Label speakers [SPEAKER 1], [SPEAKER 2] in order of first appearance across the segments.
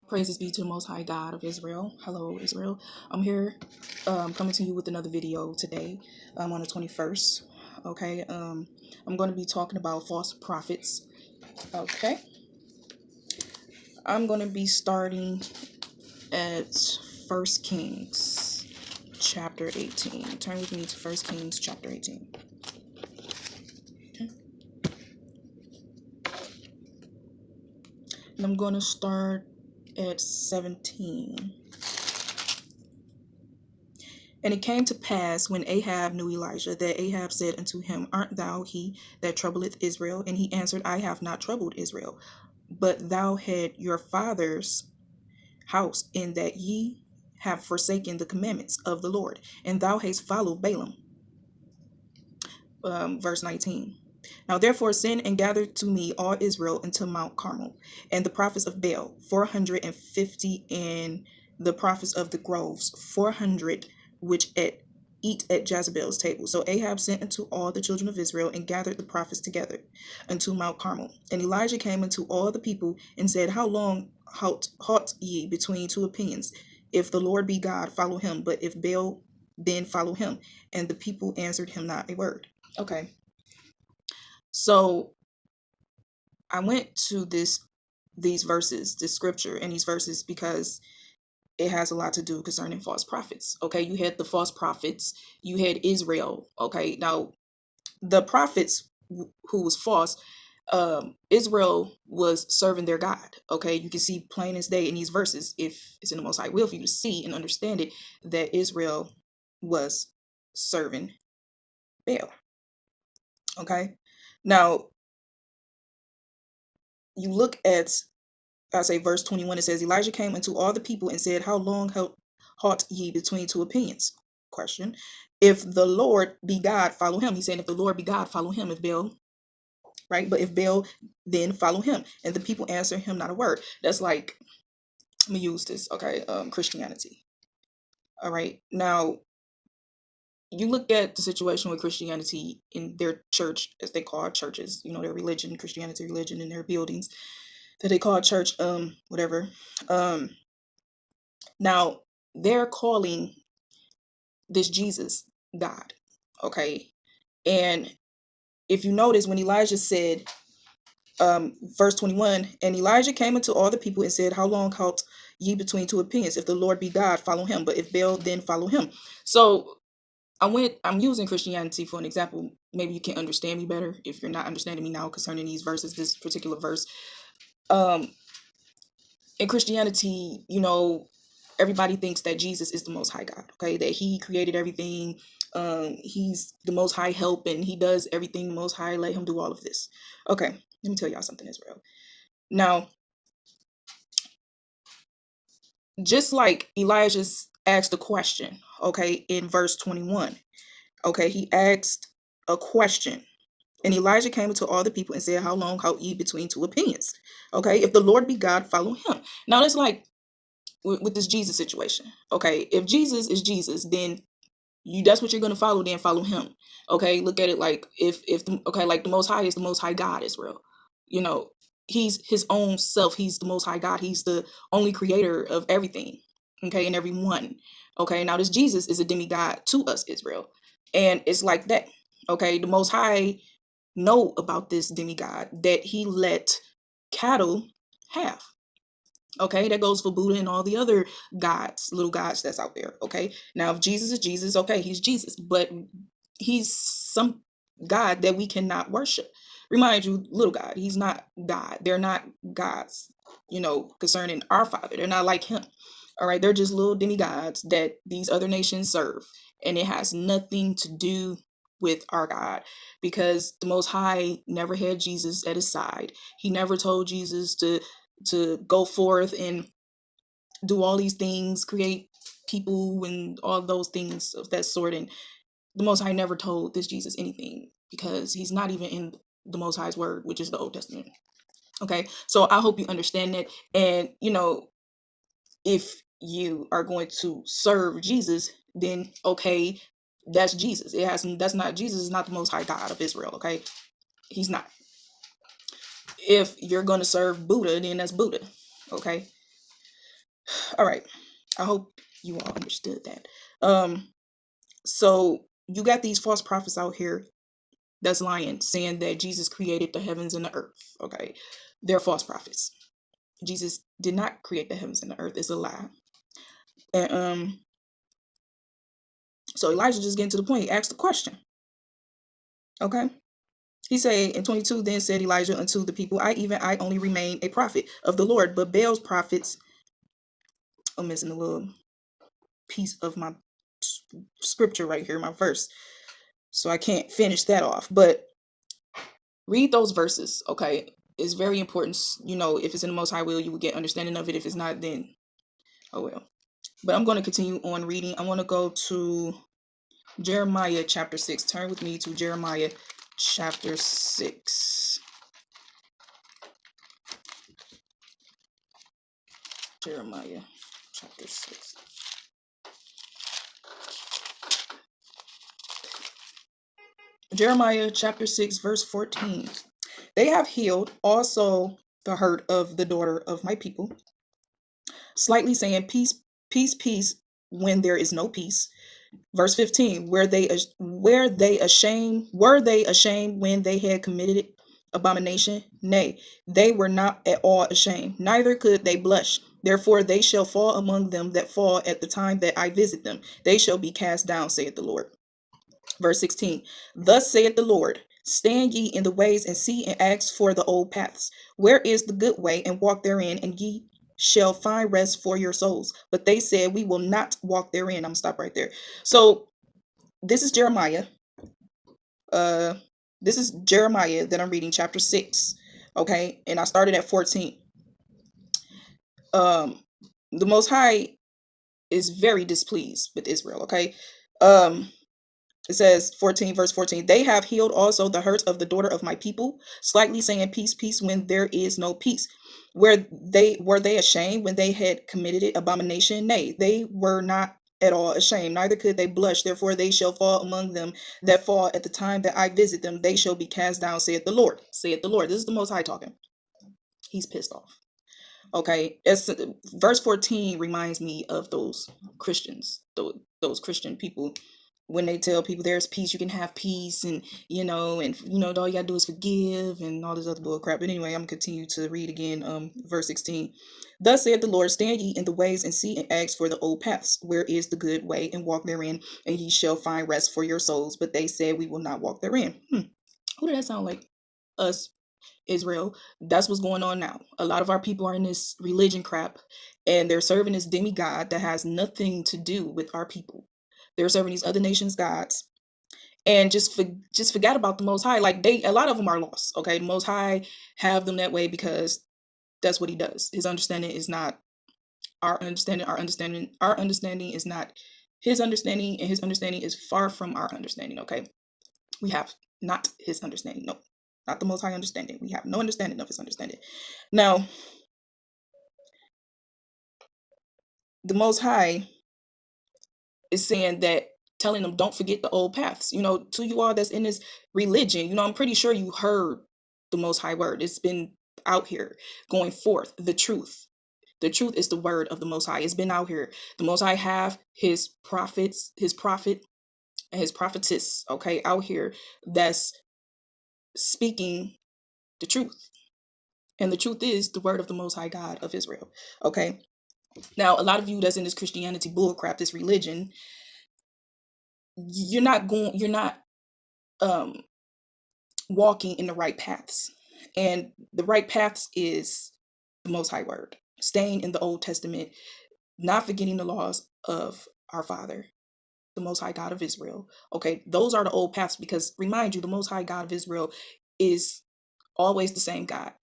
[SPEAKER 1] Praises be to the Most High God of Israel. Hello, Israel. I'm here coming to you with another video today on the 21st. Okay, I'm going to be talking about false prophets. Okay, I'm going to be starting at First Kings chapter 18. Turn with me to First Kings chapter 18. Okay. And I'm going to start at 17. And it came to pass, when Ahab knew Elijah, that Ahab said unto him, Art thou he that troubleth Israel? And he answered, I have not troubled Israel, but thou had your father's house, in that ye have forsaken the commandments of the Lord, and thou hast followed Balaam. Verse 19. Now therefore send and gather to me all Israel unto Mount Carmel, and the prophets of Baal 450, and the prophets of the groves 400, which eat at Jezebel's table. So Ahab sent unto all the children of Israel, and gathered the prophets together unto Mount Carmel. And Elijah came unto all the people, and said, How long halt ye between two opinions? If the Lord be God, follow him, but if Baal, then follow him. And the people answered him not a word. Okay, so I went to these verses, this scripture and these verses, because it has a lot to do concerning false prophets. Okay, you had the false prophets, you had Israel. Okay, now the prophets who was false, Israel was serving their God. Okay, you can see plain as day in these verses, if it's in the Most High will for you to see and understand it, that Israel was serving Baal. Okay, now you look at, I say verse 21, it says, Elijah came unto all the people and said, How long halt ye between two opinions? Question. If the Lord be God, follow him. He's saying, if the Lord be God, follow him. If Baal, right? But if Baal, then follow him. And the people answer him not a word. That's like, let me use this, okay, Christianity. All right. Now, you look at the situation with Christianity in their church, as they call churches, their religion, Christianity religion, in their buildings that they call church, whatever. Now they're calling this Jesus God. Okay. And if you notice, when Elijah said, verse 21, and Elijah came unto all the people and said, How long halt ye between two opinions? If the Lord be God, follow him, but if Baal, then follow him. So I'm using Christianity for an example. Maybe you can understand me better if you're not understanding me now concerning these verses, this particular verse. In Christianity, everybody thinks that Jesus is the Most High God, okay? That he created everything. He's the Most High help, and he does everything the Most High let him do all of this. Okay, let me tell y'all something, Israel. Now, just like Elijah asked a question, okay, in verse 21, okay, he asked a question. And Elijah came to all the people and said, How long halt ye between two opinions? Okay, if the Lord be God, follow him. Now, it's like with this Jesus situation. Okay, if Jesus is Jesus, then that's what you're going to follow, then follow him. Okay, look at it like like the Most High is the Most High God, Israel. He's his own self. He's the Most High God. He's the only creator of everything, okay, and everyone. Okay, now this Jesus is a demigod to us, Israel, and it's like that. Okay, the Most High know about this demigod that he let cattle have. Okay, that goes for Buddha and all the other gods, little gods that's out there. Okay, now if Jesus is Jesus, okay, he's Jesus, but he's some God that we cannot worship. Remind you, little God, he's not God. They're not gods, concerning our Father. They're not like him. All right, they're just little demigods that these other nations serve, and it has nothing to do with our God, because the Most High never had Jesus at his side. He never told Jesus to go forth and do all these things, create people and all those things of that sort. And the Most High never told this Jesus anything, because he's not even in the Most High's word, which is the Old Testament. Okay, so I hope you understand that. And if you are going to serve Jesus, then okay, that's Jesus. That's not Jesus. Is not the Most High God of Israel. Okay, he's not. If you're going to serve Buddha, then that's Buddha. Okay, All right. I hope you all understood that. So you got these false prophets out here that's lying, saying that Jesus created the heavens and the earth. Okay. They're false prophets. Jesus did not create the heavens and the earth. It's a lie. And so Elijah just getting to the point. He asked the question. Okay. He said in 22, then said Elijah unto the people, I only remain a prophet of the Lord, but Baal's prophets. I'm missing a little piece of my scripture right here, my verse. So I can't finish that off. But read those verses, okay? It's very important. You know, if it's in the Most High will, you will get understanding of it. If it's not, then oh well. But I'm going to continue on reading. I want to go to Jeremiah chapter 6. Turn with me to Jeremiah chapter 6. Jeremiah chapter 6. Jeremiah chapter 6, verse 14. They have healed also the hurt of the daughter of my people, slightly saying peace, peace, peace, when there is no peace. Verse 15, were they ashamed when they had committed abomination? Nay, they were not at all ashamed, neither could they blush. Therefore they shall fall among them that fall at the time that I visit them. They shall be cast down, saith the Lord. Verse 16, thus saith the Lord, stand ye in the ways and see and ask for the old paths. Where is the good way, and walk therein, and ye shall find rest for your souls. But they said, we will not walk therein. I'm gonna stop right there. So this is Jeremiah. This is Jeremiah that I'm reading, chapter 6. Okay, and I started at 14. The Most High is very displeased with Israel. Okay. It says 14, verse 14, they have healed also the hurt of the daughter of my people, slightly saying peace, peace, when there is no peace. Were they ashamed when they had committed it abomination? Nay, they were not at all ashamed, neither could they blush. Therefore they shall fall among them that fall at the time that I visit them. They shall be cast down, saith the Lord. Saith the Lord. This is the Most High talking. He's pissed off. Okay, verse 14 reminds me of those Christians, those Christian people, when they tell people there's peace, you can have peace, and all you gotta do is forgive and all this other bull crap. But anyway, I'm gonna continue to read again. Verse 16. Thus saith the Lord, stand ye in the ways and see and ask for the old paths, where is the good way, and walk therein, and ye shall find rest for your souls. But they said, we will not walk therein. Who did that sound like? Us, Israel. That's what's going on now. A lot of our people are in this religion crap, and they're serving this demigod that has nothing to do with our people. They're serving these other nations' gods, and just forget about the Most High. Like a lot of them are lost. Okay, the Most High have them that way because that's what He does. His understanding is not our understanding. Our understanding is not His understanding, and His understanding is far from our understanding. Okay, we have not His understanding. No, not the Most High understanding. We have no understanding of His understanding. Now, the Most High is saying that, telling them, don't forget the old paths. To you all that's in this religion, I'm pretty sure you heard the Most High word. It's been out here going forth, the truth. The truth is the word of the Most High. It's been out here. The Most High have his prophets, his prophet, and his prophetess, okay, out here that's speaking the truth. And the truth is the word of the Most High God of Israel, okay? Now, a lot of you that's in this Christianity bullcrap, this religion, you're not walking in the right paths. And the right paths is the Most High word, staying in the Old Testament, not forgetting the laws of our Father, the Most High God of Israel. Okay, those are the old paths, because remind you, the Most High God of Israel is always the same God.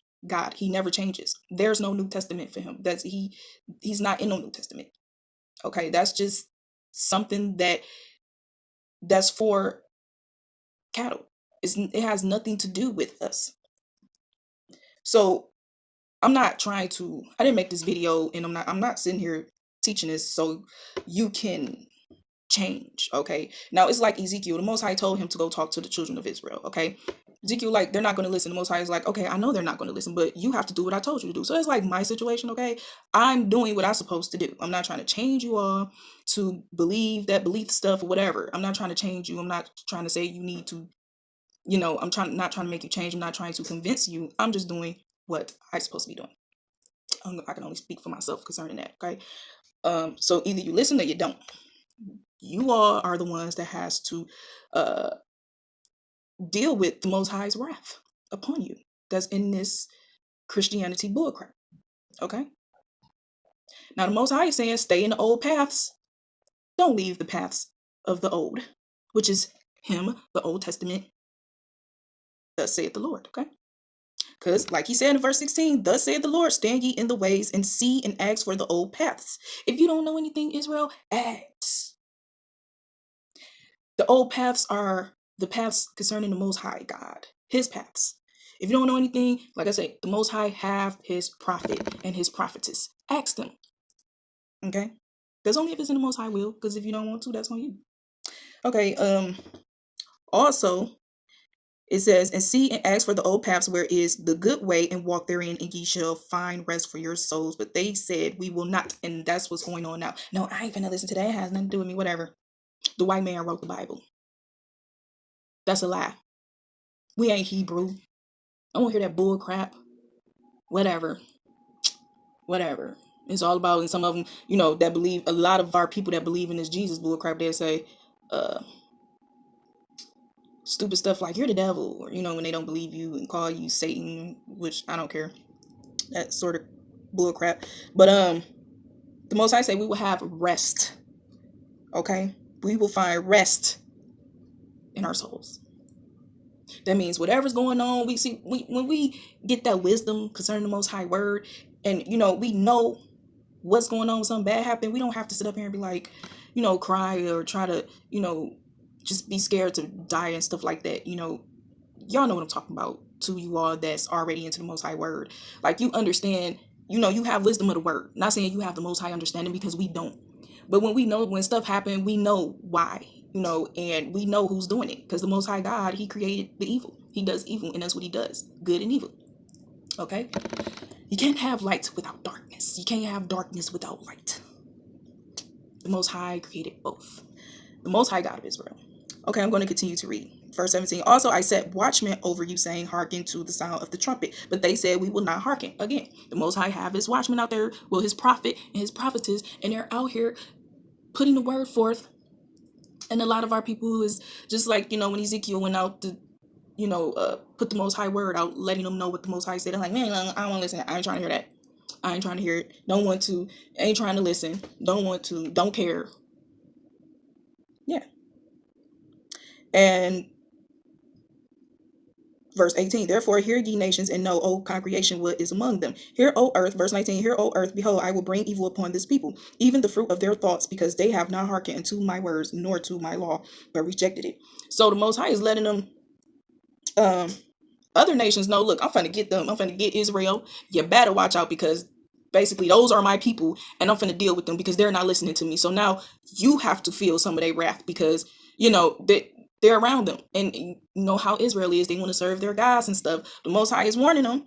[SPEAKER 1] He never changes. There's no New Testament for him. He's not in no New Testament. Okay, that's just something that's for cattle. It has nothing to do with us. So I didn't make this video, and I'm not sitting here teaching this so you can change. Okay, now it's like Ezekiel. The Most High told him to go talk to the children of Israel. Okay, Ezekiel, like, they're not going to listen. The Most High is like, okay, I know they're not going to listen, but you have to do what I told you to do. So it's like my situation. Okay, I'm doing what I'm supposed to do. I'm not trying to change you all to believe that belief stuff or whatever. I'm not trying to change you. I'm not trying to say you need to, I'm not trying to make you change. I'm not trying to convince you. I'm just doing what I'm supposed to be doing. I can only speak for myself concerning that. Okay, so either you listen or you don't. You all are the ones that has to deal with the Most High's wrath upon you. That's in this Christianity bullcrap. Okay. Now the Most High is saying, stay in the old paths. Don't leave the paths of the old, which is Him, the Old Testament. Thus saith the Lord. Okay. Because, like he said in verse 16, thus saith the Lord, stand ye in the ways and see and ask for the old paths. If you don't know anything, Israel, ask. The old paths are the paths concerning the Most High God, His paths. If you don't know anything, like I say, the Most High have His prophet and His prophetess. Ask them. Okay? Because only if it's in the Most High will, because if you don't want to, that's on you. Okay, also, it says, and see and ask for the old paths where is the good way and walk therein, and ye shall find rest for your souls. But they said, we will not. And that's what's going on now. No, I ain't finna listen to that. It has nothing to do with me, whatever. The white man wrote the Bible. That's a lie. We ain't Hebrew. I won't hear that bull crap. Whatever. It's all about, and some of them, that believe, a lot of our people that believe in this Jesus bull crap, they say stupid stuff like you're the devil, or when they don't believe you and call you Satan, which I don't care. That sort of bull crap. But the Most High say we will have rest. Okay? We will find rest in our souls. That means whatever's going on, when we get that wisdom concerning the Most High word, and we know what's going on, when something bad happened, we don't have to sit up here and be like, cry or try to, just be scared to die and stuff like that. Y'all know what I'm talking about, to you all that's already into the Most High word. Like, you understand, you have wisdom of the word. Not saying you have the Most High understanding, because we don't. But when stuff happened, we know why, and we know who's doing it. Because the Most High God, He created the evil. He does evil, and that's what He does, good and evil. Okay? You can't have light without darkness. You can't have darkness without light. The Most High created both. The Most High God of Israel. Okay, I'm going to continue to read. Verse 17. Also, I set watchmen over you, saying, hearken to the sound of the trumpet. But they said, we will not hearken. Again, the Most High have His watchmen out there, well, His prophet and His prophetess, and they're out here putting the word forth. And a lot of our people is just like, when Ezekiel went out to, put the Most High word out, letting them know what the Most High said. They're like, man, I don't want to listen. I ain't trying to hear that. I ain't trying to hear it. Don't want to. Ain't trying to listen. Don't want to. Don't care. Yeah. And verse 18, therefore hear ye nations, and know, O congregation, what is among them. Hear, O earth, verse 19, hear, O earth, behold, I will bring evil upon this people, even the fruit of their thoughts, because they have not hearkened unto my words, nor to my law, but rejected it. So the Most High is letting them, other nations know, look, I'm finna get them. I'm finna get Israel. You better watch out, because basically those are my people, and I'm finna deal with them because they're not listening to me. So now you have to feel some of their wrath, because, they're around them. And you know how Israel is. They want to serve their gods and stuff. The Most High is warning them.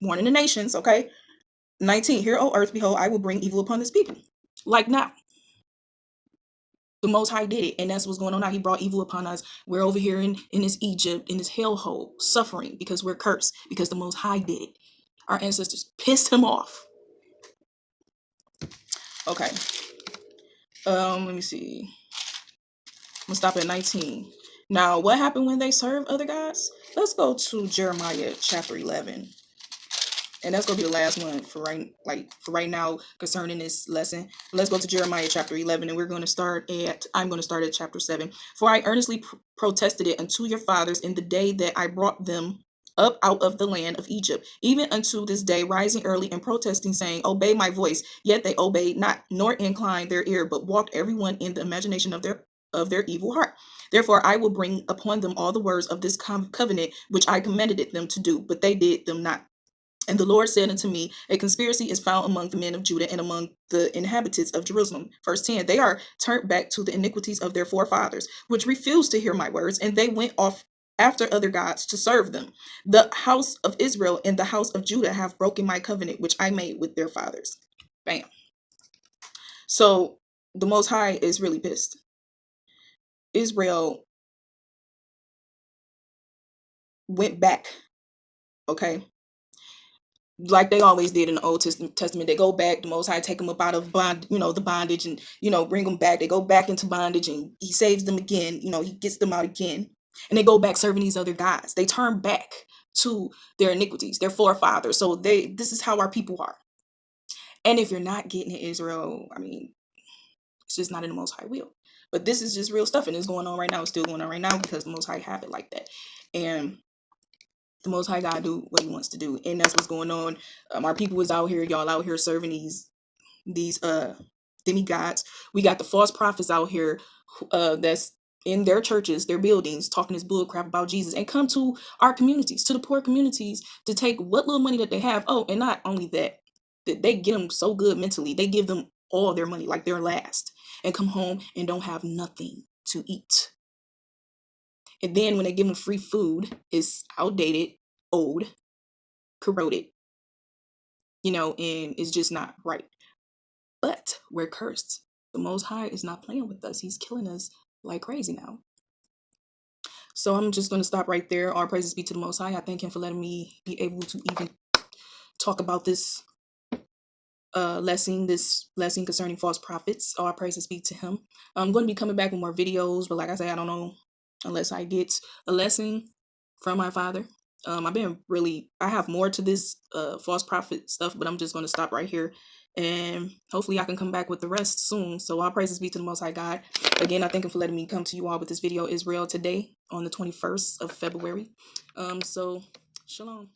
[SPEAKER 1] Warning the nations, okay? 19, hear, O earth, behold, I will bring evil upon this people. Like now. The Most High did it. And that's what's going on now. He brought evil upon us. We're over here in this Egypt, in this hellhole, suffering because we're cursed. Because the Most High did it. Our ancestors pissed Him off. Okay. Let me see. I'm gonna stop at 19. Now, what happened when they served other gods? Let's go to Jeremiah chapter 11. And that's gonna be the last one for right now concerning this lesson. Let's go to Jeremiah chapter 11, and I'm gonna start at chapter 7. For I earnestly protested it unto your fathers in the day that I brought them up out of the land of Egypt, even unto this day, rising early and protesting, saying, obey my voice. Yet they obeyed not, nor inclined their ear, but walked everyone in the imagination of their evil heart. Therefore I will bring upon them all the words of this covenant which I commanded them to do, but they did them not. And the Lord said unto me, a conspiracy is found among the men of Judah and among the inhabitants of Jerusalem. Verse 10, they are turned back to the iniquities of their forefathers, which refused to hear my words, and they went off after other gods to serve them. The house of Israel and the house of Judah have broken my covenant, which I made with their fathers. Bam. So the Most High is really pissed. Israel went back, okay? Like they always did in the Old Testament. They go back, the Most High take them up out of the bondage, and bring them back. They go back into bondage, and he saves them again. He gets them out again, and they go back serving these other gods. They turn back to their iniquities, their forefathers. So this is how our people are. And if you're not getting it, Israel, I mean, it's just not in the Most High will. But this is just real stuff, and it's going on right now. It's still going on right now because the Most High have it like that. And the Most High God do what he wants to do, and that's what's going on. Our people is out here, y'all out here serving these demigods. We got the false prophets out here that's in their churches, their buildings, talking this bull crap about Jesus, and come to our communities, to the poor communities, to take what little money that they have. Oh, and not only that they get them so good mentally, they give them all their money like their last, and come home and don't have nothing to eat. And then when they give them free food, it's outdated, old, corroded, and it's just not right. But we're cursed. The Most High is not playing with us. He's killing us like crazy now. So I'm just going to stop right there. All praises be to the Most High. I thank him for letting me be able to even talk about this lesson concerning false prophets. All praises be to him. I'm going to be coming back with more videos, but like I say, I don't know unless I get a lesson from my father. I have more to this false prophet stuff, but I'm just going to stop right here, and hopefully I can come back with the rest soon. So all praises be to the Most High God. Again, I thank him for letting me come to you all with this video, Israel today on the 21st of February. So shalom.